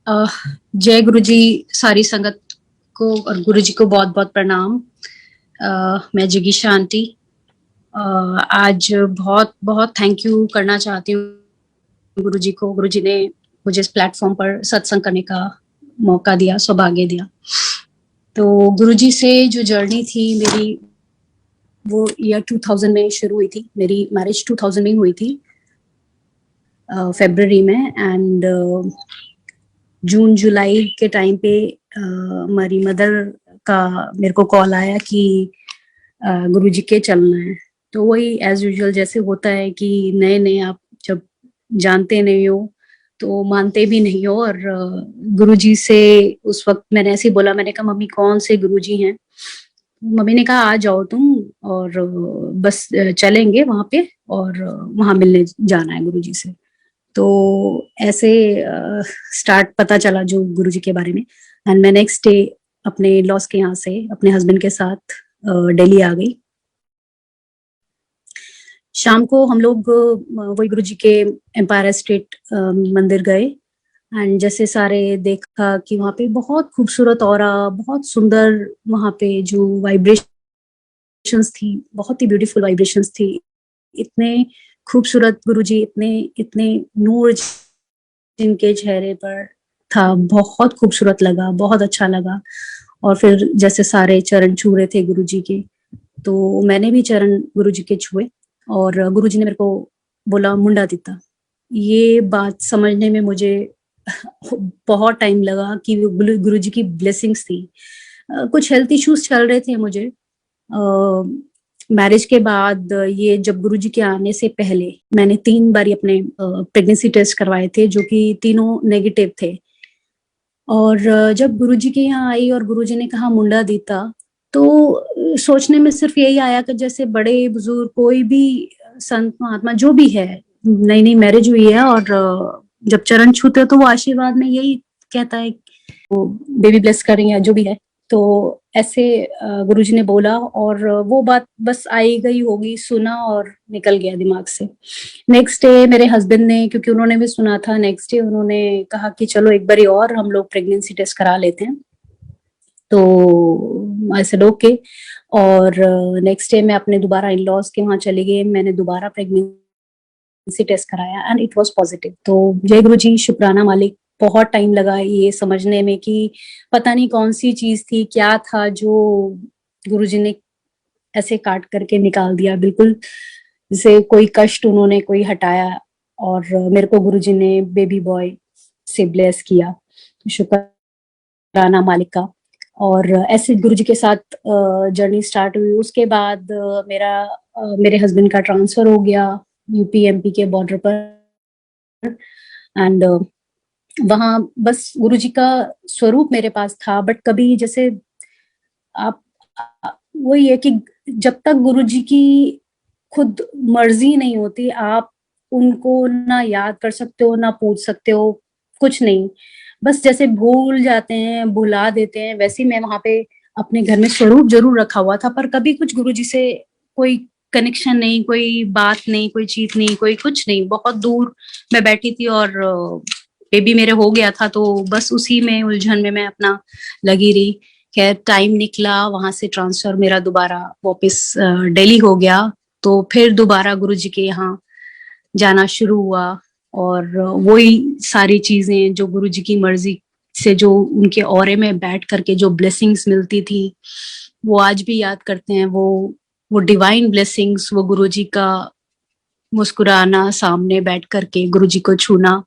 अ, जय गुरु जी सारी संगत को और गुरु जी को बहुत बहुत प्रणाम। मैं जिगीशा आंटी आज बहुत बहुत थैंक यू करना चाहती हूँ गुरु जी को। गुरु जी ने मुझे इस प्लेटफॉर्म पर सत्संग करने का मौका दिया, सौभाग्य दिया। तो गुरु जी से जो जर्नी थी मेरी, वो ईयर 2000 में शुरू हुई थी। मेरी मैरिज 2000 में हुई थी, फरवरी में। एंड जून जुलाई के टाइम पे हमारी मदर का मेरे को कॉल आया कि गुरुजी के चलना है। तो वही एज यूजुअल जैसे होता है कि नए नए आप जब जानते नहीं हो तो मानते भी नहीं हो। और गुरुजी से उस वक्त मैंने ऐसे ही बोला, मैंने कहा मम्मी कौन से गुरुजी हैं? मम्मी ने कहा आ जाओ तुम, और बस चलेंगे वहां पे, और वहां मिलने जाना है गुरुजी से। तो ऐसे स्टार्ट पता चला जो गुरुजी के बारे में। एंड मैं नेक्स्ट डे अपने लॉस के यहाँ से अपने हस्बैंड के साथ दिल्ली आ गई। शाम को हम लोग वही गुरुजी के एम्पायर स्टेट मंदिर गए। एंड जैसे सारे देखा कि वहाँ पे बहुत खूबसूरत ऑरा, बहुत सुंदर वहाँ पे जो वाइब्रेशंस थी, बहुत ही ब्यूटीफुल वाइब्रेशंस थी। इतने खूबसूरत गुरुजी, इतने इतने नूर जिनके चेहरे पर था, बहुत खूबसूरत लगा, बहुत अच्छा लगा। और फिर जैसे सारे चरण छू रहे थे गुरुजी के, तो मैंने भी चरण गुरुजी के छुए। और गुरुजी ने मेरे को बोला मुंडा दिता। ये बात समझने में मुझे बहुत टाइम लगा कि गुरुजी की ब्लेसिंग्स थी। कुछ हेल्थ इश्यूज चल रहे थे मुझे मैरिज के बाद। ये जब गुरुजी के आने से पहले मैंने 3 बार अपने प्रेगनेंसी टेस्ट करवाए थे, जो कि तीनों नेगेटिव थे। और जब गुरुजी के यहाँ आई और गुरुजी ने कहा मुंडा दीता, तो सोचने में सिर्फ यही आया कि जैसे बड़े बुजुर्ग कोई भी संत महात्मा जो भी है, नई नई मैरिज हुई है और जब चरण छूते हो तो वो आशीर्वाद में यही कहता है वो बेबी ब्लेस करें या जो भी है। तो ऐसे गुरुजी ने बोला, और वो बात बस आई गई होगी, सुना और निकल गया दिमाग से। नेक्स्ट डे मेरे हस्बैंड ने, क्योंकि उन्होंने भी सुना था, नेक्स्ट डे उन्होंने कहा कि चलो एक बारी और हम लोग प्रेगनेंसी टेस्ट करा लेते हैं। तो आई सेड ओके। और नेक्स्ट डे मैं अपने दोबारा इन लॉज के वहां चली गई। मैंने दोबारा प्रेगनेंसी टेस्ट कराया एंड इट वाज पॉजिटिव। तो जय गुरु जी, शुक्राना मालिक। बहुत टाइम लगा ये समझने में कि पता नहीं कौन सी चीज थी, क्या था जो गुरुजी ने ऐसे काट करके निकाल दिया, बिल्कुल जैसे कोई कष्ट उन्होंने कोई हटाया। और मेरे को गुरुजी ने बेबी बॉय से ब्लेस किया। शुक्राना मालिक का। और ऐसे गुरुजी के साथ जर्नी स्टार्ट हुई। उसके बाद मेरे हस्बैंड का ट्रांसफर हो गया यूपी एमपी के बॉर्डर पर। एंड वहां बस गुरुजी का स्वरूप मेरे पास था, बट कभी जैसे आप वही है कि जब तक गुरुजी की खुद मर्जी नहीं होती, आप उनको ना याद कर सकते हो, ना पूछ सकते हो, कुछ नहीं। बस जैसे भूल जाते हैं, भुला देते हैं, वैसे ही मैं वहां पे अपने घर में स्वरूप जरूर रखा हुआ था, पर कभी कुछ गुरुजी से कोई कनेक्शन नहीं, कोई बात नहीं, कोई चीज नहीं, कोई कुछ नहीं। बहुत दूर मैं बैठी थी और बेबी मेरे हो गया था, तो बस उसी में उलझन में मैं अपना लगी रही। खैर टाइम निकला, वहां से ट्रांसफर मेरा दोबारा वापस दिल्ली हो गया। तो फिर दोबारा गुरुजी के यहाँ जाना शुरू हुआ। और वही सारी चीजें जो गुरुजी की मर्जी से, जो उनके औरे में बैठ करके जो ब्लेसिंग्स मिलती थी, वो आज भी याद करते हैं। वो डिवाइन ब्लेसिंग्स, वो गुरुजी का मुस्कुराना, सामने बैठ करके गुरुजी को छूना,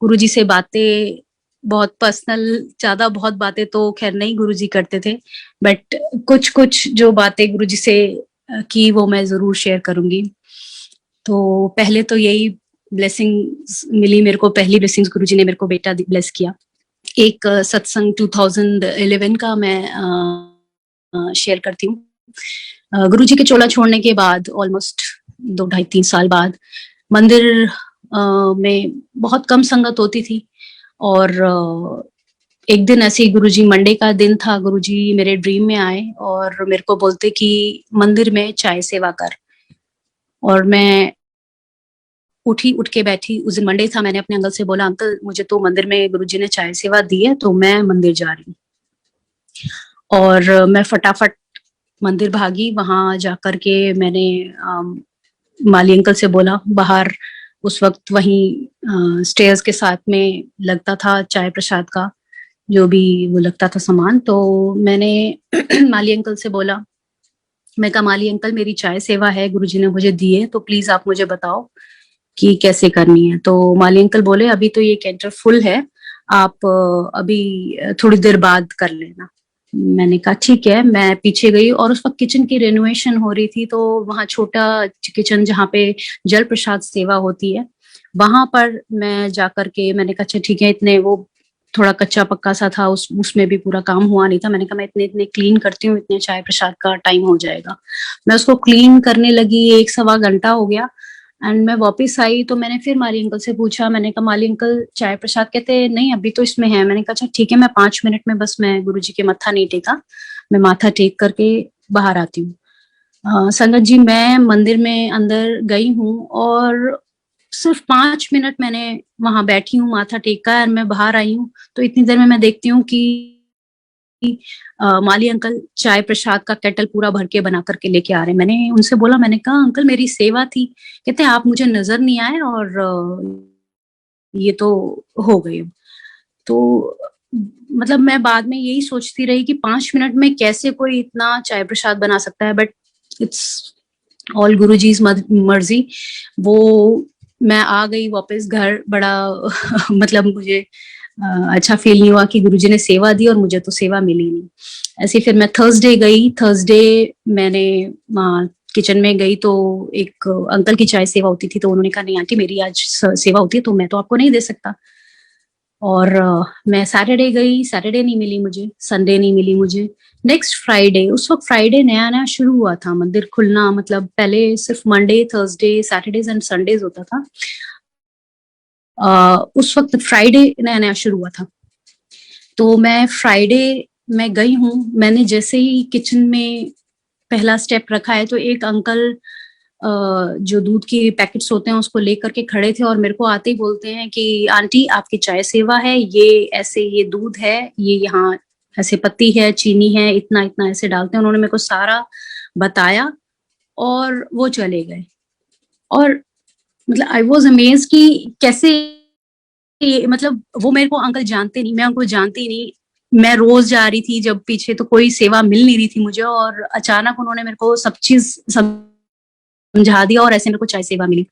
गुरुजी से बातें, बहुत पर्सनल, ज्यादा बहुत बातें तो खैर नहीं गुरुजी करते थे, बट कुछ कुछ जो बातें गुरुजी से की वो मैं जरूर शेयर करूंगी। तो पहले तो यही ब्लेसिंग्स मिली मेरे को। पहली ब्लेसिंग्स गुरुजी ने मेरे को बेटा ब्लेस किया। एक सत्संग 2011 का मैं शेयर करती हूँ। गुरुजी के चोला छोड़ने के बाद ऑलमोस्ट 2-2.5-3 साल बाद मंदिर में बहुत कम संगत होती थी। और एक दिन ऐसे ही गुरुजी, मंडे का दिन था, गुरुजी मेरे ड्रीम में आए और मेरे को बोलते कि मंदिर में चाय सेवा कर। और मैं उठ के बैठी। उस दिन मंडे था। मैंने अपने अंकल से बोला, अंकल मुझे तो मंदिर में गुरुजी ने चाय सेवा दी है, तो मैं मंदिर जा रही हूँ। और मैं फटाफट मंदिर भागी। वहां जाकर के मैंने माली अंकल से बोला, बाहर उस वक्त वहीं स्टेयर्स के साथ में लगता था चाय प्रसाद का, जो भी वो लगता था सामान। तो मैंने माली अंकल से बोला, मैं कहा माली अंकल मेरी चाय सेवा है, गुरुजी ने मुझे दी है, तो प्लीज आप मुझे बताओ कि कैसे करनी है। तो माली अंकल बोले, अभी तो ये कैंटर फुल है, आप अभी थोड़ी देर बाद कर लेना। मैंने कहा ठीक है। मैं पीछे गई और उस वक्त किचन की रेनोवेशन हो रही थी, तो वहाँ छोटा किचन जहाँ पे जल प्रसाद सेवा होती है, वहां पर मैं जाकर के मैंने कहा अच्छा ठीक है। इतने वो थोड़ा कच्चा पक्का सा था, उसमें भी पूरा काम हुआ नहीं था। मैंने कहा मैं इतने इतने क्लीन करती हूँ, इतने चाय प्रसाद का टाइम हो जाएगा। मैं उसको क्लीन करने लगी, 1-1.25 घंटा हो गया। एंड मैं वापस आई तो मैंने फिर माली अंकल से पूछा। मैंने कहा माली अंकल चाय प्रसाद, कहते नहीं अभी तो इसमें है। मैंने कहा अच्छा ठीक है, मैं 5 मिनट में बस, मैं गुरुजी के मत्था नहीं टेका, मैं माथा टेक करके बाहर आती हूँ। संगत जी, मैं मंदिर में अंदर गई हूँ और सिर्फ 5 मिनट मैंने वहां बैठी हूँ, माथा टेका, और मैं बाहर आई हूँ। तो इतनी देर में मैं देखती हूँ कि माली अंकल चाय प्रसाद का केटल पूरा भर के बना करके लेके आ रहे हैं। मैंने उनसे बोला, मैंने कहा अंकल मेरी सेवा थी। कहते आप मुझे नजर नहीं आए और ये तो हो गई। तो मतलब मैं बाद में यही सोचती रही कि 5 मिनट में कैसे कोई इतना चाय प्रसाद बना सकता है। बट इट्स ऑल गुरुजी's मर्जी। वो मैं आ गई वापस घर, बड़ा मतलब मुझे अच्छा फील नहीं हुआ कि गुरुजी ने सेवा दी और मुझे तो सेवा मिली नहीं। ऐसे फिर मैं थर्सडे गई। थर्सडे मैंने किचन में गई तो एक अंकल की चाय सेवा होती थी, तो उन्होंने कहा नहीं आंटी मेरी आज सेवा होती है, तो मैं तो आपको नहीं दे सकता। और मैं सैटरडे गई, सैटरडे नहीं मिली मुझे, संडे नहीं मिली मुझे। नेक्स्ट फ्राइडे, उस वक्त फ्राइडे नया नया शुरू हुआ था मंदिर खुलना, मतलब पहले सिर्फ Monday, Thursday, Saturdays and Sundays होता था। उस वक्त फ्राइडे नया नया शुरू हुआ था। तो मैं फ्राइडे में गई हूँ। मैंने जैसे ही किचन में पहला स्टेप रखा है, तो एक अंकल जो दूध की पैकेट्स होते हैं उसको लेकर के खड़े थे और मेरे को आते ही बोलते हैं कि आंटी आपकी चाय सेवा है, ये ऐसे, ये दूध है, ये यहाँ ऐसे पत्ती है, चीनी है, इतना इतना ऐसे डालते हैं। उन्होंने मेरे को सारा बताया और वो चले गए। और मतलब आई वॉज अमेज कि कैसे, मतलब वो मेरे को अंकल जानते नहीं, मैं उनको जानती नहीं। मैं रोज जा रही थी जब पीछे, तो कोई सेवा मिल नहीं रही थी मुझे, और अचानक उन्होंने मेरे को सब चीज समझा दिया और ऐसे मेरे को चाय सेवा मिली।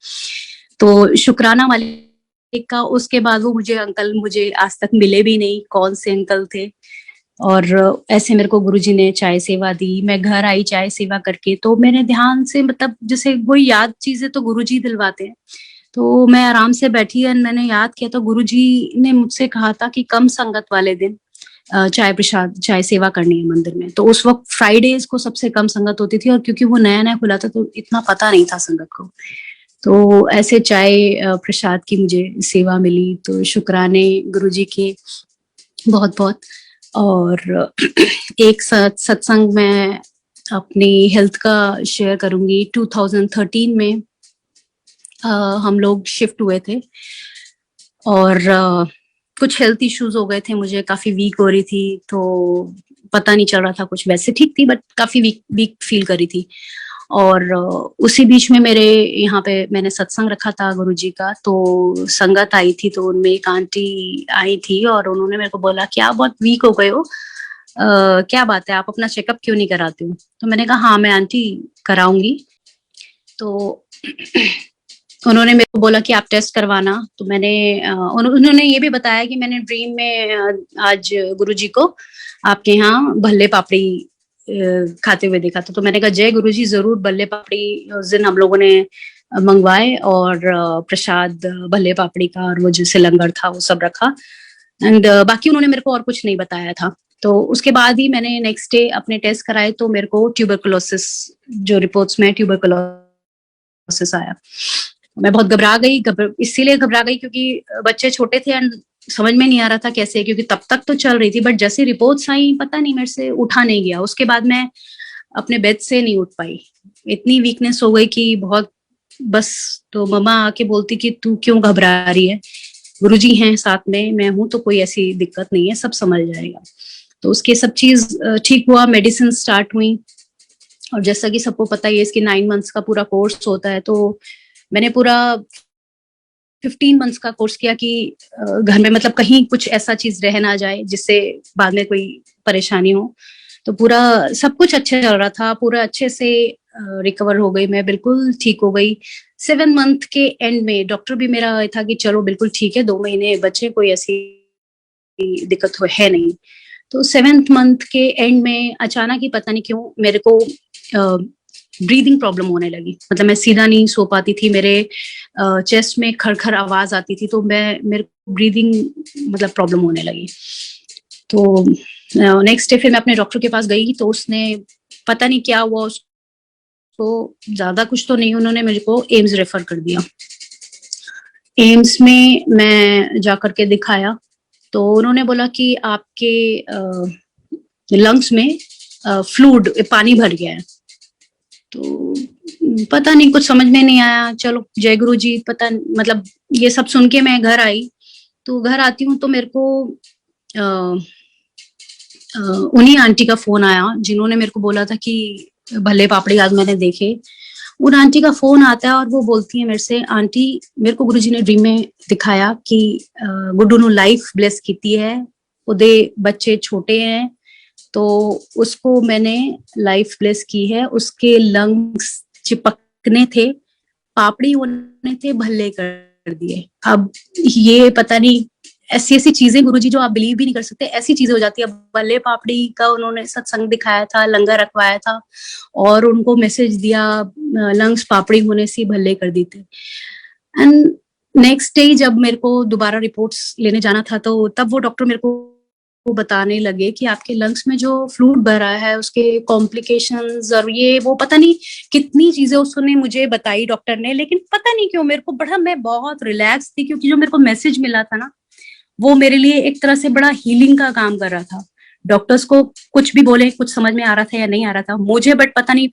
तो शुक्राना मालिक का। उसके बाद वो अंकल मुझे आज तक मिले भी नहीं, कौन से अंकल थे। और ऐसे मेरे को गुरुजी ने चाय सेवा दी। मैं घर आई चाय सेवा करके, तो मेरे ध्यान से, मतलब जैसे वही याद चीजें तो गुरुजी दिलवाते हैं। तो मैं आराम से बैठी और मैंने याद किया, तो गुरुजी ने मुझसे कहा था कि कम संगत वाले दिन चाय प्रसाद, चाय सेवा करनी है मंदिर में। तो उस वक्त फ्राइडेज को सबसे कम संगत होती थी, और क्योंकि वो नया नया खुला था तो इतना पता नहीं था संगत को। तो ऐसे चाय प्रसाद की मुझे सेवा मिली। तो शुक्राने गुरुजी के बहुत बहुत। और एक सत्संग मैं अपनी हेल्थ का शेयर करूंगी। 2013 में हम लोग शिफ्ट हुए थे और कुछ हेल्थ इश्यूज हो गए थे, मुझे काफी वीक हो रही थी, तो पता नहीं चल रहा था कुछ। वैसे ठीक थी बट काफी वीक फील कर रही थी। और उसी बीच में मेरे यहाँ पे मैंने सत्संग रखा था गुरुजी का, तो संगत आई थी। तो उनमें एक आंटी आई थी और उन्होंने मेरे को बोला कि आप बहुत वीक हो गए हो, क्या बात है, आप अपना चेकअप क्यों नहीं कराते हो? तो मैंने कहा हाँ मैं आंटी कराऊंगी। तो उन्होंने मेरे को बोला कि आप टेस्ट करवाना। तो मैंने उन्होंने ये भी बताया कि मैंने ड्रीम में आज गुरुजी को आपके यहाँ भल्ले पापड़ी खाते हुए देखा था। तो मैंने कहा जय गुरुजी, जरूर भल्ले पापड़ी उस दिन हम लोगों ने मंगवाए और प्रसाद भल्ले पापड़ी का और वो जैसे लंगर था वो सब रखा। एंड बाकी उन्होंने मेरे को और कुछ नहीं बताया था। तो उसके बाद ही मैंने नेक्स्ट डे अपने टेस्ट कराए, तो मेरे को ट्यूबरकुलोसिस, जो रिपोर्ट्स में ट्यूबरकुलोसिस आया। मैं बहुत घबरा गई, इसीलिए घबरा गई क्योंकि बच्चे छोटे थे एंड समझ में नहीं आ रहा था कैसे, क्योंकि तब तक तो चल रही थी, बट जैसे रिपोर्ट्स आई पता नहीं मेरे से उठा नहीं गया। उसके बाद मैं अपने बेड से नहीं उठ पाई, इतनी वीकनेस हो गई कि बहुत बस तो मम्मा आके बोलती कि तू क्यों घबरा रही है, गुरुजी हैं साथ में, मैं हूं, तो कोई ऐसी दिक्कत नहीं है, सब समझ जाएगा। तो उसके सब चीज ठीक हुआ, मेडिसिन स्टार्ट हुई। और जैसा कि सबको पता ही है, इसकी 9 मंथ्स का पूरा कोर्स होता है। तो मैंने पूरा 15 मंथ्स का कोर्स किया कि घर में मतलब कहीं कुछ ऐसा चीज रह ना जाए जिससे बाद में कोई परेशानी हो। तो पूरा सब कुछ अच्छे चल रहा था, पूरा अच्छे से रिकवर हो गई, मैं बिल्कुल ठीक हो गई। 7 मंथ के एंड में डॉक्टर भी मेरा था कि चलो बिल्कुल ठीक है, 2 महीने बचे, कोई ऐसी दिक्कत है नहीं। तो 7th मंथ के एंड में अचानक ही पता नहीं क्यों मेरे को ब्रीदिंग प्रॉब्लम होने लगी। मतलब मैं सीधा नहीं सो पाती थी, मेरे चेस्ट में खरखर आवाज आती थी, तो मेरे ब्रीदिंग मतलब प्रॉब्लम होने लगी। तो नेक्स्ट डे फिर मैं अपने डॉक्टर के पास गई, तो उसने पता नहीं क्या हुआ उसको, ज्यादा कुछ तो नहीं, उन्होंने मेरे को एम्स रेफर कर दिया। एम्स में मैं जाकर के दिखाया, तो उन्होंने बोला कि आपके लंग्स में फ्लूइड पानी भर गया है। तो पता नहीं, कुछ समझ में नहीं आया। चलो जय गुरु जी, पता मतलब ये सब सुन के मैं घर आई। तो घर आती हूँ तो मेरे को उन्हीं आंटी का फोन आया जिन्होंने मेरे को बोला था कि भले पापड़ी आज मैंने देखे। उन आंटी का फोन आता है और वो बोलती है मेरे से, आंटी मेरे को गुरुजी ने ड्रीम में दिखाया कि गुड्डू नु लाइफ ब्लेस की है, उदे बच्चे छोटे हैं, तो उसको मैंने लाइफ ब्लेस की है, उसके लंग्स चिपकने थे, पापड़ी होने थे, भल्ले कर दिए। अब ये पता नहीं, ऐसी ऐसी चीजें गुरुजी जो आप बिलीव भी नहीं कर सकते, ऐसी चीजें हो जाती है। भल्ले पापड़ी का उन्होंने सत्संग दिखाया था, लंगर रखवाया था और उनको मैसेज दिया, लंग्स पापड़ी होने से भल्ले कर दी थे। एंड नेक्स्ट डे जब मेरे को दोबारा रिपोर्ट्स लेने जाना था, तो तब वो डॉक्टर मेरे को बताने लगे कि आपके लंग्स में जो फ्लूइड भरा है उसके कॉम्प्लिकेशंस और ये वो पता नहीं कितनी चीजें उसने मुझे बताई डॉक्टर ने। लेकिन पता नहीं क्यों मेरे को बड़ा, मैं बहुत रिलैक्स थी, क्योंकि जो मेरे को मैसेज मिला था ना, वो मेरे लिए एक तरह से बड़ा हीलिंग का काम कर रहा था। डॉक्टर्स को कुछ भी बोले, कुछ समझ में आ रहा था या नहीं आ रहा था मुझे, बट पता नहीं,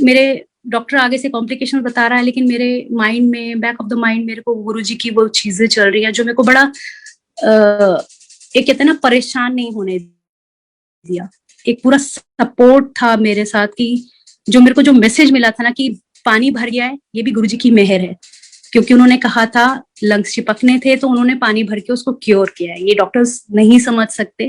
मेरे डॉक्टर आगे से कॉम्प्लिकेशन बता रहा है, लेकिन मेरे माइंड में, बैक ऑफ द माइंड, मेरे को गुरुजी की वो चीजें चल रही है जो मेरे को बड़ा एक कहते हैं ना, परेशान नहीं होने दिया। एक पूरा सपोर्ट था मेरे साथ कि जो मेरे को जो मैसेज मिला था ना कि पानी भर गया है, ये भी गुरुजी की मेहर है, क्योंकि उन्होंने कहा था लंग्स चिपकने थे, तो उन्होंने पानी भर के उसको क्योर किया है। ये डॉक्टर्स नहीं समझ सकते,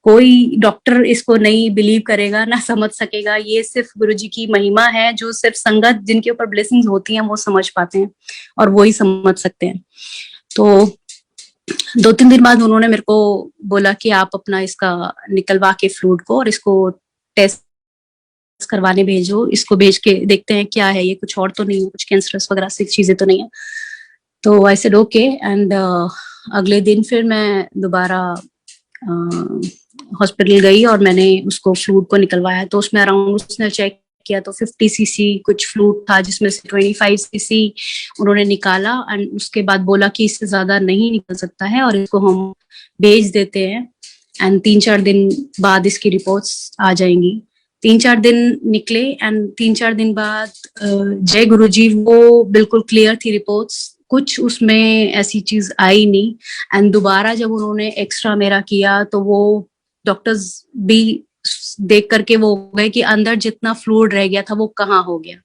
कोई डॉक्टर इसको नहीं बिलीव करेगा, ना समझ सकेगा। ये सिर्फ गुरुजी की महिमा है, जो सिर्फ संगत जिनके ऊपर ब्लेसिंग्स होती हैं वो समझ पाते हैं और वो ही समझ सकते हैं। तो 2-3 दिन बाद उन्होंने मेरे को बोला कि आप अपना इसका निकलवा के फ्लूइड को और इसको टेस्ट करवाने भेजो, इसको भेज के देखते हैं क्या है ये, कुछ और तो नहीं है, कुछ कैंसरस वगैरह से चीजें तो नहीं है। तो आई सेड ओके। एंड अगले दिन फिर मैं दोबारा हॉस्पिटल गई और मैंने उसको फ्लूइड को निकलवाया। तो उसमें अराउंड, उसने चेक किया तो 50 सीसी कुछ फ्लूइड था, जिसमें से 25 सीसी उन्होंने निकाला। एंड उसके बाद बोला कि इससे ज्यादा नहीं निकल सकता है और इसको हम भेज देते हैं, एंड 3-4 दिन बाद इसकी रिपोर्ट्स आ जाएंगी। 3-4 दिन निकले एंड 3-4 दिन बाद जय गुरुजी, वो बिल्कुल क्लियर थी रिपोर्ट्स, कुछ उसमें ऐसी चीज आई नहीं। एंड दोबारा जब उन्होंने एक्स्ट्रा मेरा किया, तो वो डॉक्टर्स भी देख करके वो हो गए कि अंदर जितना फ्लूइड रह गया था वो कहाँ हो गया,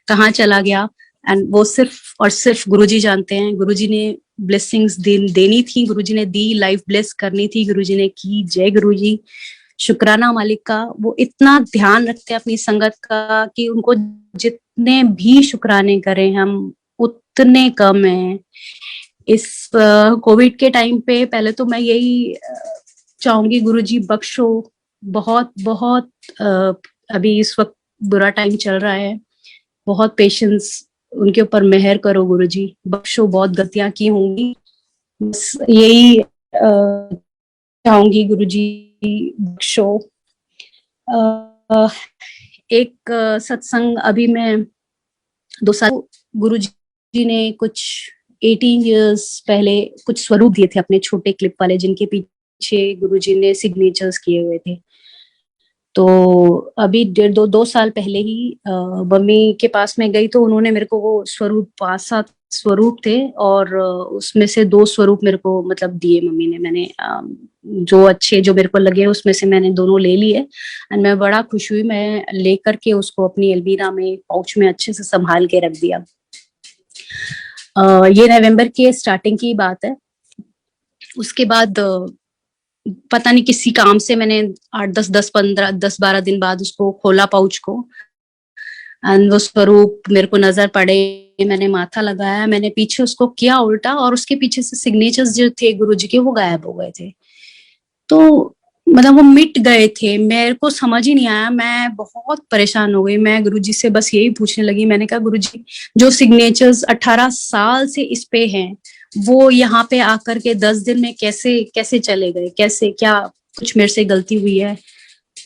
कहाँ चला गया। एंड वो सिर्फ और सिर्फ गुरुजी जानते हैं। गुरुजी ने ब्लेसिंग्स देनी थी, गुरुजी ने दी, लाइफ ब्लेस करनी थी, गुरुजी ने की। जय गुरुजी, शुक्राना मालिक का। वो इतना ध्यान रखते हैं अपनी संगत का कि उनको जितने भी शुक्राने करें हम उतने कम है। इस कोविड के टाइम पे पहले तो मैं यही चाहूंगी, गुरुजी बख्शो, बहुत बहुत अभी इस वक्त बुरा टाइम चल रहा है, बहुत पेशेंस उनके ऊपर मेहर करो गुरुजी, बख्शो, बहुत गलतियां की होंगी, बस यही चाहूंगी गुरुजी बख्शो। एक सत्संग अभी मैं 2 साल, गुरुजी ने कुछ 18 इयर्स पहले कुछ स्वरूप दिए थे अपने छोटे क्लिप वाले, जिनके पीछे गुरुजी ने सिग्नेचर्स किए हुए थे। तो अभी 2 साल पहले ही मम्मी के पास में गई, तो उन्होंने मेरे को वो स्वरूप 5-7 स्वरूप थे, और उसमें से 2 स्वरूप मेरे को मतलब दिए मम्मी ने। मैंने जो अच्छे जो मेरे को लगे उसमें से मैंने दोनों ले लिए, एंड मैं बड़ा खुश हुई। मैं लेकर के उसको अपनी अलमीरा में पाउच में अच्छे से संभाल के रख दिया। ये नवंबर के स्टार्टिंग की बात है। उसके बाद पता नहीं किसी काम से मैंने 8-10-12 दिन बाद उसको खोला, पाउच को, एंड वो स्वरूप मेरे को नजर पड़े। मैंने माथा लगाया, मैंने पीछे उसको किया उल्टा, और उसके पीछे से सिग्नेचर्स जो थे गुरुजी के वो गायब हो गए थे। तो मतलब वो मिट गए थे, मेरे को समझ ही नहीं आया। मैं बहुत परेशान हो गई। मैं गुरुजी से बस यही पूछने लगी, मैंने कहा गुरुजी, जो सिग्नेचर्स 18 साल से इस पे हैं, वो यहाँ पे आकर के 10 दिन में कैसे कैसे चले गए? कैसे, क्या कुछ मेरे से गलती हुई है?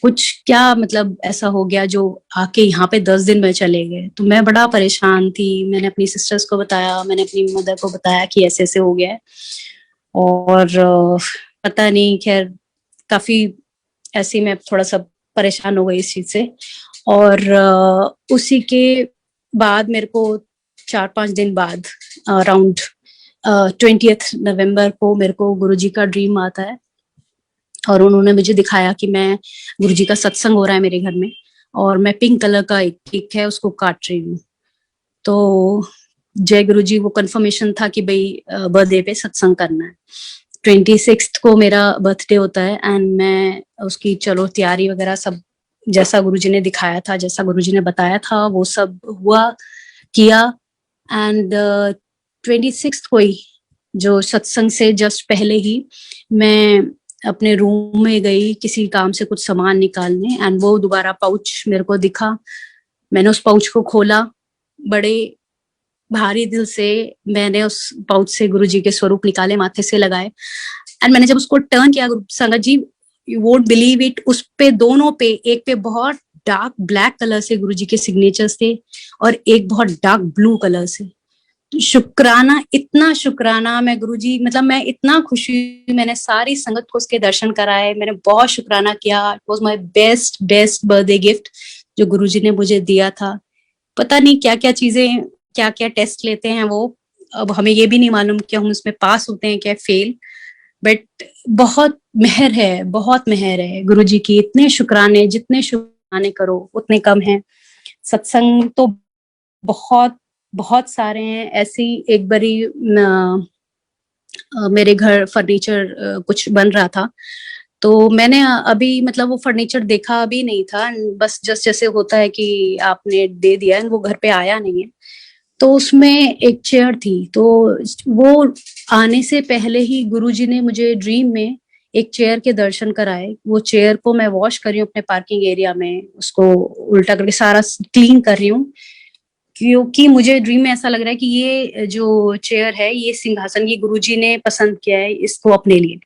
कुछ क्या मतलब ऐसा हो गया जो आके यहाँ पे 10 दिन में चले गए? तो मैं बड़ा परेशान थी। मैंने अपनी सिस्टर्स को बताया, मैंने अपनी मदर को बताया कि ऐसे ऐसे हो गया है, और पता नहीं, खैर काफी ऐसी मैं थोड़ा सा परेशान हो गई इस चीज से। और उसी के बाद मेरे को 4-5 दिन बाद अराउंड 20th नवंबर को मेरे को गुरुजी का ड्रीम आता है, और उन्होंने मुझे दिखाया कि मैं गुरुजी का सत्संग हो रहा है मेरे घर में, और मैं पिंक कलर का एक केक है उसको काट रही हूँ। तो जय गुरुजी, वो कंफर्मेशन था कि भाई बर्थडे पे सत्संग करना है। 26th को मेरा बर्थडे होता है, एंड मैं उसकी चलो तैयारी वगैरह सब जैसा गुरुजी ने दिखाया था, जैसा गुरुजी ने बताया था, वो सब हुआ, किया। एंड 26th को ही, जो सत्संग से जस्ट पहले ही, मैं अपने रूम में गई किसी काम से कुछ सामान निकालने, एंड वो दोबारा पाउच मेरे को दिखा। मैंने उस पाउच को खोला, बड़े भारी दिल से मैंने उस पाउच से गुरुजी के स्वरूप निकाले, माथे से लगाए, एंड मैंने जब उसको टर्न किया, संगत जी यू वोंट बिलीव इट, उस पे दोनों पे, एक पे बहुत डार्क ब्लैक कलर से गुरुजी के सिग्नेचर्स थे, और एक बहुत डार्क ब्लू कलर से। शुक्राना, इतना शुक्राना मैं गुरुजी, मतलब मैं इतना खुश हुई। मैंने सारी संगत को उसके दर्शन कराए, मैंने बहुत शुक्राना किया। It was my best best birthday gift जो गुरुजी ने मुझे दिया था। पता नहीं क्या क्या चीजें, क्या क्या टेस्ट लेते हैं वो, अब हमें ये भी नहीं मालूम कि हम उसमें पास होते हैं क्या फेल, बट बहुत मेहर है, बहुत मेहर है गुरुजी की। इतने शुक्राने, जितने शुक्राने करो उतने कम हैं। सत्संग तो बहुत बहुत सारे हैं। ऐसी एक बारी मेरे घर फर्नीचर कुछ बन रहा था, तो मैंने अभी मतलब वो फर्नीचर देखा भी नहीं था, बस जस्ट जैसे होता है कि आपने दे दिया, वो घर पे आया नहीं है। तो उसमें एक चेयर थी, तो वो आने से पहले ही गुरुजी ने मुझे ड्रीम में एक चेयर के दर्शन कराए। वो चेयर को मैं वॉश कर रही हूँ अपने पार्किंग एरिया में, उसको उल्टा करके सारा क्लीन कर रही हूँ, क्योंकि मुझे ड्रीम में ऐसा लग रहा है कि ये जो चेयर है, ये सिंहासन, ये गुरुजी ने पसंद किया है इसको अपने लिए।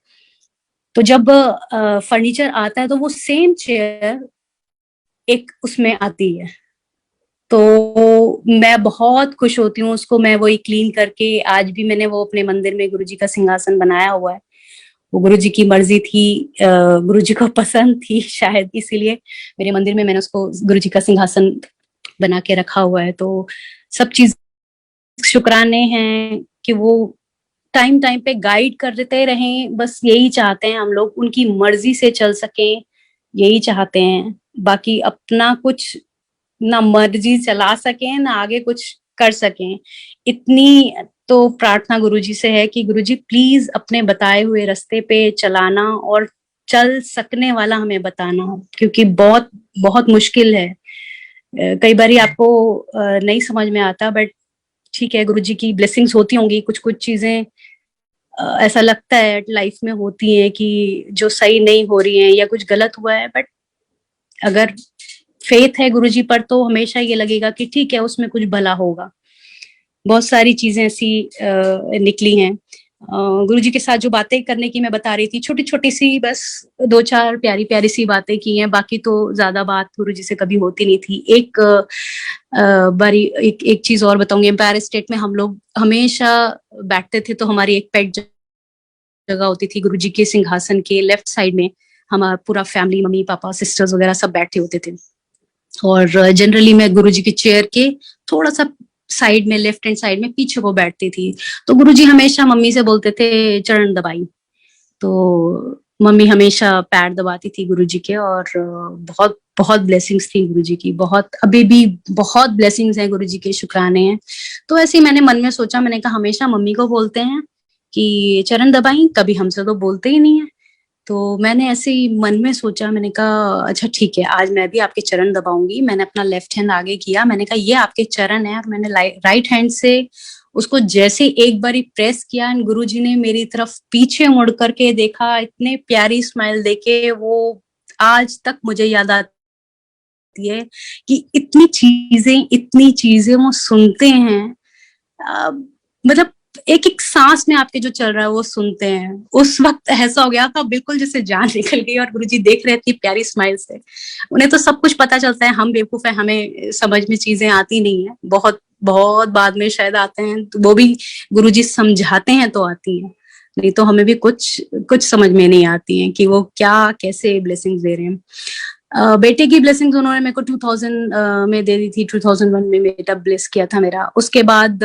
तो जब फर्नीचर आता है तो वो सेम चेयर एक उसमें आती है, तो मैं बहुत खुश होती हूँ उसको, मैं वही क्लीन करके, आज भी मैंने वो अपने मंदिर में गुरुजी का सिंहासन बनाया हुआ है। वो गुरुजी की मर्जी थी, गुरुजी को पसंद थी शायद, इसीलिए मेरे मंदिर में मैंने उसको गुरुजी का सिंहासन बना के रखा हुआ है। तो सब चीज शुक्राने हैं कि वो टाइम टाइम पे गाइड कर देते रहें, बस यही चाहते हैं हम लोग, उनकी मर्जी से चल सकें, यही चाहते हैं। बाकी अपना कुछ ना मर्जी चला सकें, ना आगे कुछ कर सकें, इतनी तो प्रार्थना गुरुजी से है कि गुरुजी प्लीज अपने बताए हुए रास्ते पे चलाना, और चल सकने वाला हमें बताना, क्योंकि बहुत बहुत मुश्किल है। कई बार आपको नहीं समझ में आता, बट ठीक है, गुरुजी की ब्लेसिंग्स होती होंगी। कुछ कुछ चीजें ऐसा लगता है लाइफ में होती है कि जो सही नहीं हो रही है या कुछ गलत हुआ है, बट अगर फेथ है गुरुजी पर तो हमेशा ये लगेगा कि ठीक है, उसमें कुछ भला होगा। बहुत सारी चीजें ऐसी निकली हैं। गुरुजी के साथ जो बातें करने की मैं बता रही थी, छोटी छोटी सी, बस 2-4 प्यारी प्यारी सी बातें की हैं, बाकी तो ज्यादा बात गुरुजी से कभी होती नहीं थी। एक बारी एक चीज और बताऊंगी। एम्पायर स्टेट में हम लोग हमेशा बैठते थे, तो हमारी एक पेट जगह होती थी गुरुजी के सिंहासन के लेफ्ट साइड में, हमारा पूरा फैमिली, मम्मी पापा सिस्टर्स वगैरह सब बैठे होते थे। और जनरली मैं गुरुजी की चेयर के थोड़ा सा साइड में, लेफ्ट हैंड साइड में पीछे को बैठती थी। तो गुरुजी हमेशा मम्मी से बोलते थे चरण दबाई, तो मम्मी हमेशा पैर दबाती थी गुरुजी के। और बहुत बहुत ब्लेसिंग्स थी गुरुजी की, बहुत, अभी भी बहुत ब्लेसिंग्स हैं गुरुजी के, शुक्राने हैं। तो ऐसे ही मैंने मन में सोचा, मैंने कहा हमेशा मम्मी को बोलते हैं कि चरण दबाई, कभी हमसे तो बोलते ही नहीं है। तो मैंने ऐसे ही मन में सोचा, मैंने कहा अच्छा ठीक है, आज मैं भी आपके चरण दबाऊंगी। मैंने अपना लेफ्ट हैंड आगे किया, मैंने कहा ये आपके चरण है, और मैंने राइट हैंड से उसको जैसे एक बारी प्रेस किया, गुरुजी ने मेरी तरफ पीछे मुड़ करके देखा, इतने प्यारी स्माइल देके, वो आज तक मुझे याद आती है कि इतनी चीजें वो सुनते हैं। मतलब एक एक सांस में आपके जो चल रहा है वो सुनते हैं। उस वक्त ऐसा हो गया था बिल्कुल जैसे जान निकल गई, और गुरुजी देख रहे थे प्यारी स्माइल से। उन्हें तो सब कुछ पता चलता है, हम बेवकूफ है, हमें समझ में चीजें आती नहीं है, बहुत बहुत बाद में शायद आते हैं, तो वो भी गुरुजी समझाते हैं तो आती है, नहीं तो हमें भी कुछ कुछ समझ में नहीं आती है कि वो क्या कैसे ब्लेसिंग्स दे रहे हैं। बेटे की ब्लेसिंग्स उन्होंने मेरे को 2000 में दे दी थी। 2001 में बेटा ब्लेस किया था मेरा। उसके बाद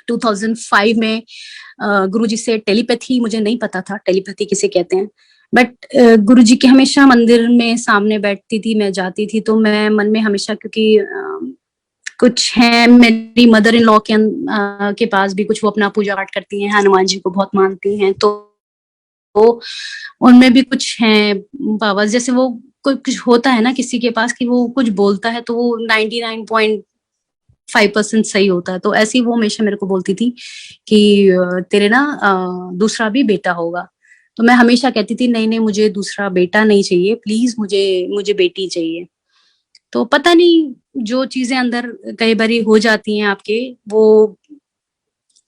2005 में गुरुजी से टेलीपैथी, मुझे नहीं पता था टेलीपैथी किसे कहते हैं, बट गुरुजी के हमेशा मंदिर में सामने बैठती थी, मैं जाती थी, तो मैं मन में हमेशा, क्योंकि कुछ है मेरी मदर इन लॉ के पास भी कुछ, वो अपना पूजा पाठ करती हैं, हनुमान जी को बहुत मानती हैं, तो उनमें भी कुछ है पावर्स। जैसे वो कुछ होता है ना किसी के पास कि वो कुछ बोलता है तो वो 99.5% सही होता है। तो ऐसी वो हमेशा मेरे को बोलती थी कि तेरे ना दूसरा भी बेटा होगा। तो मैं हमेशा कहती थी नहीं नहीं, मुझे दूसरा बेटा नहीं चाहिए, प्लीज मुझे बेटी चाहिए। तो पता नहीं जो चीजें अंदर कई बारी हो जाती हैं आपके, वो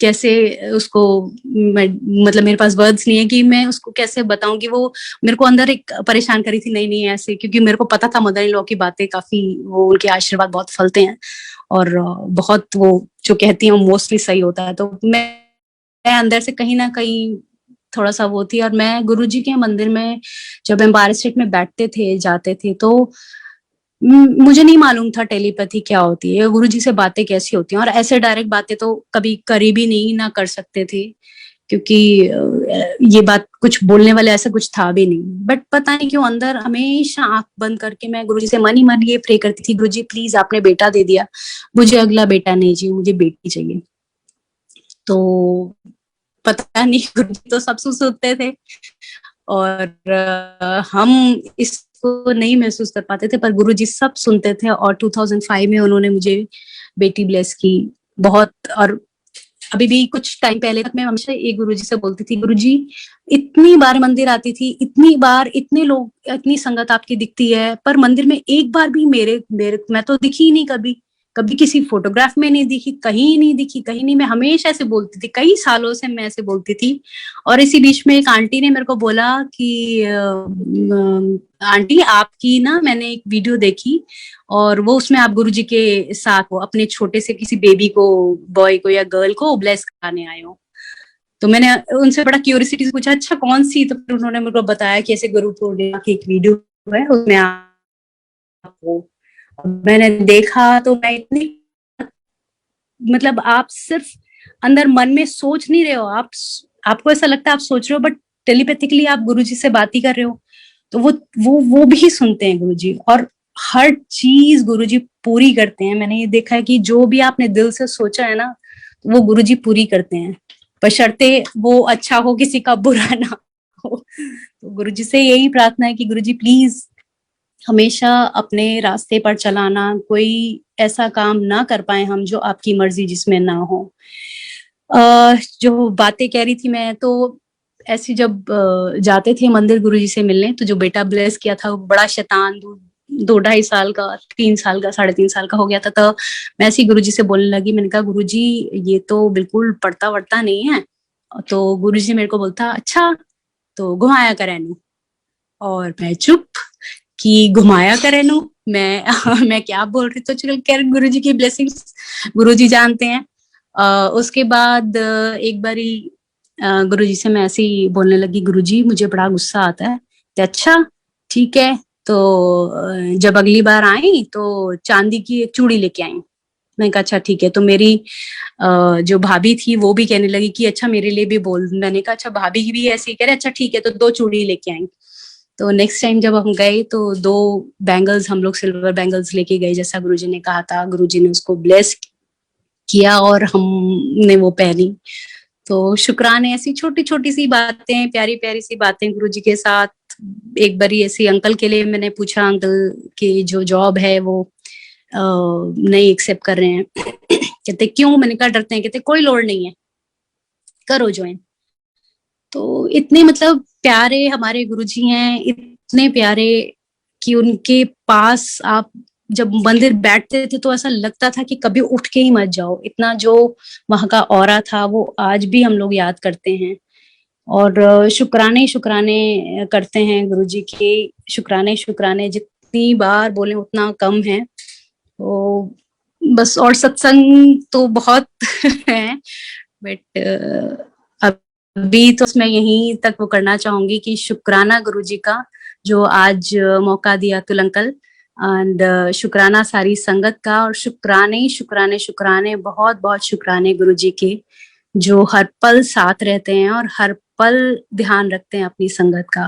कैसे उसको, मतलब मेरे पास वर्ड्स नहीं है कि मैं उसको कैसे बताऊं कि वो मेरे को अंदर एक परेशान करी थी। नहीं नहीं ऐसे, क्योंकि मेरे को पता था मदर इन लॉ की बातें काफी, वो उनके आशीर्वाद बहुत फलते हैं, और बहुत वो जो कहती हैं मोस्टली सही होता है। तो मैं अंदर से कहीं ना कहीं थोड़ा सा वो थी। और मैं गुरुजी के मंदिर में जब एम्पायर स्टेट में बैठते थे, जाते थे, तो मुझे नहीं मालूम था टेलीपैथी क्या होती है, गुरुजी से बातें कैसी होती हैं, और ऐसे डायरेक्ट बातें तो कभी करी भी नहीं ना कर सकते थे, क्योंकि ये बात कुछ बोलने वाले ऐसा कुछ था भी नहीं। बट पता नहीं क्यों अंदर हमेशा आंख बंद करके मैं गुरुजी से मन ही मन ये प्रे करती थी, गुरुजी प्लीज आपने बेटा दे दिया, मुझे अगला बेटा नहीं चाहिए, मुझे बेटी चाहिए। तो पता नहीं गुरुजी तो सब सुनते थे, और हम इसको नहीं महसूस कर पाते थे, पर गुरुजी सब सुनते थे। और 2005 में उन्होंने मुझे बेटी ब्लेस की बहुत। और अभी भी कुछ टाइम पहले तक मैं हमेशा एक गुरुजी से बोलती थी, गुरुजी इतनी बार मंदिर आती थी, इतनी बार, इतने लोग, इतनी संगत आपकी दिखती है, पर मंदिर में एक बार भी मेरे मेरे मैं तो दिखी ही नहीं, कभी कभी किसी फोटोग्राफ में नहीं दिखी, कहीं नहीं दिखी, कहीं नहीं। मैं हमेशा ऐसे बोलती थी, कई सालों से मैं ऐसे बोलती थी। और इसी बीच में एक आंटी ने मेरे को बोला कि आंटी आपकी ना, मैंने एक वीडियो देखी और वो उसमें आप गुरुजी के साथ हो, अपने छोटे से किसी बेबी को, बॉय को या गर्ल को ब्लेस कराने आए हो। तो मैंने उनसे बड़ा क्यूरियोसिटी से पूछा अच्छा कौन सी, तो फिर उन्होंने मेरे को बताया कि ऐसे गुरु पूर्णिमा की एक वीडियो है, उसमें आपको, मैंने देखा तो मैं इतनी, मतलब आप सिर्फ अंदर मन में सोच नहीं रहे हो, आपको ऐसा लगता है आप सोच रहे हो, बट टेलीपैथिकली आप गुरुजी से बात ही कर रहे हो। तो वो भी सुनते हैं गुरुजी, और हर चीज गुरुजी पूरी करते हैं। मैंने ये देखा है कि जो भी आपने दिल से सोचा है ना, वो गुरुजी पूरी करते हैं, बशर्ते वो अच्छा हो, किसी का बुरा ना हो। तो गुरुजी से यही प्रार्थना है कि गुरुजी प्लीज हमेशा अपने रास्ते पर चलाना, कोई ऐसा काम ना कर पाए हम जो आपकी मर्जी जिसमें ना हो। जो बातें कह रही थी मैं, तो ऐसी जब जाते थे मंदिर गुरुजी से मिलने, तो जो बेटा ब्लेस किया था वो बड़ा शैतान, 2-2.5 साल का, 3 साल का, 3.5 साल का हो गया था। तो मैं ऐसी गुरुजी से बोलने लगी, मैंने कहा गुरुजी ये तो बिल्कुल पढ़ता वढ़ता नहीं है। तो गुरुजी मेरे को बोलता अच्छा तो घुमाया करे नू, और मैं चुप कि घुमाया करे नू, मैं क्या बोल रही। तो चल कह गुरुजी की ब्लेसिंग्स गुरुजी जानते हैं। उसके बाद एक बारी गुरुजी से मैं ऐसे ही बोलने लगी, गुरुजी मुझे बड़ा गुस्सा आता है। तो अच्छा ठीक है, तो जब अगली बार आई तो चांदी की एक चूड़ी लेके आई। मैंने कहा अच्छा ठीक है। तो मेरी जो भाभी थी वो भी कहने लगी कि अच्छा मेरे लिए भी बोल। मैंने कहा अच्छा, भाभी भी ऐसे ही कह रहे, अच्छा ठीक है, तो 2 चूड़ी लेके आई। तो नेक्स्ट टाइम जब हम गए तो 2 बैंगल्स हम लोग सिल्वर बैंगल्स लेके गए, जैसा गुरुजी ने कहा था। गुरुजी ने उसको ब्लेस किया और हमने वो पहनी। तो शुक्राने, ऐसी छोटी छोटी सी बातें, प्यारी प्यारी सी बातें गुरुजी के साथ। एक बारी ऐसी अंकल के लिए मैंने पूछा, अंकल की जो जॉब है वो नहीं एक्सेप्ट कर रहे हैं। कहते क्यों? मैंने कहा डरते हैं। कहते कोई लोड नहीं है, करो ज्वाइन। तो इतने मतलब प्यारे हमारे गुरुजी हैं, इतने प्यारे कि उनके पास आप जब मंदिर बैठते थे तो ऐसा लगता था कि कभी उठ के ही मत जाओ। इतना जो वहां का ऑरा था वो आज भी हम लोग याद करते हैं। और शुक्राने शुक्राने करते हैं गुरुजी के। शुक्राने शुक्राने जितनी बार बोले उतना कम है। तो बस, और सत्संग तो बहुत है, बट अभी तो मैं यहीं तक वो करना चाहूंगी कि शुक्राना गुरुजी का जो आज मौका दिया अतुल अंकल। एंड शुक्राना सारी संगत का, और शुक्राने शुक्राने शुक्राने, बहुत बहुत शुक्राने गुरुजी के, जो हर पल साथ रहते हैं और हर पल ध्यान रखते हैं अपनी संगत का।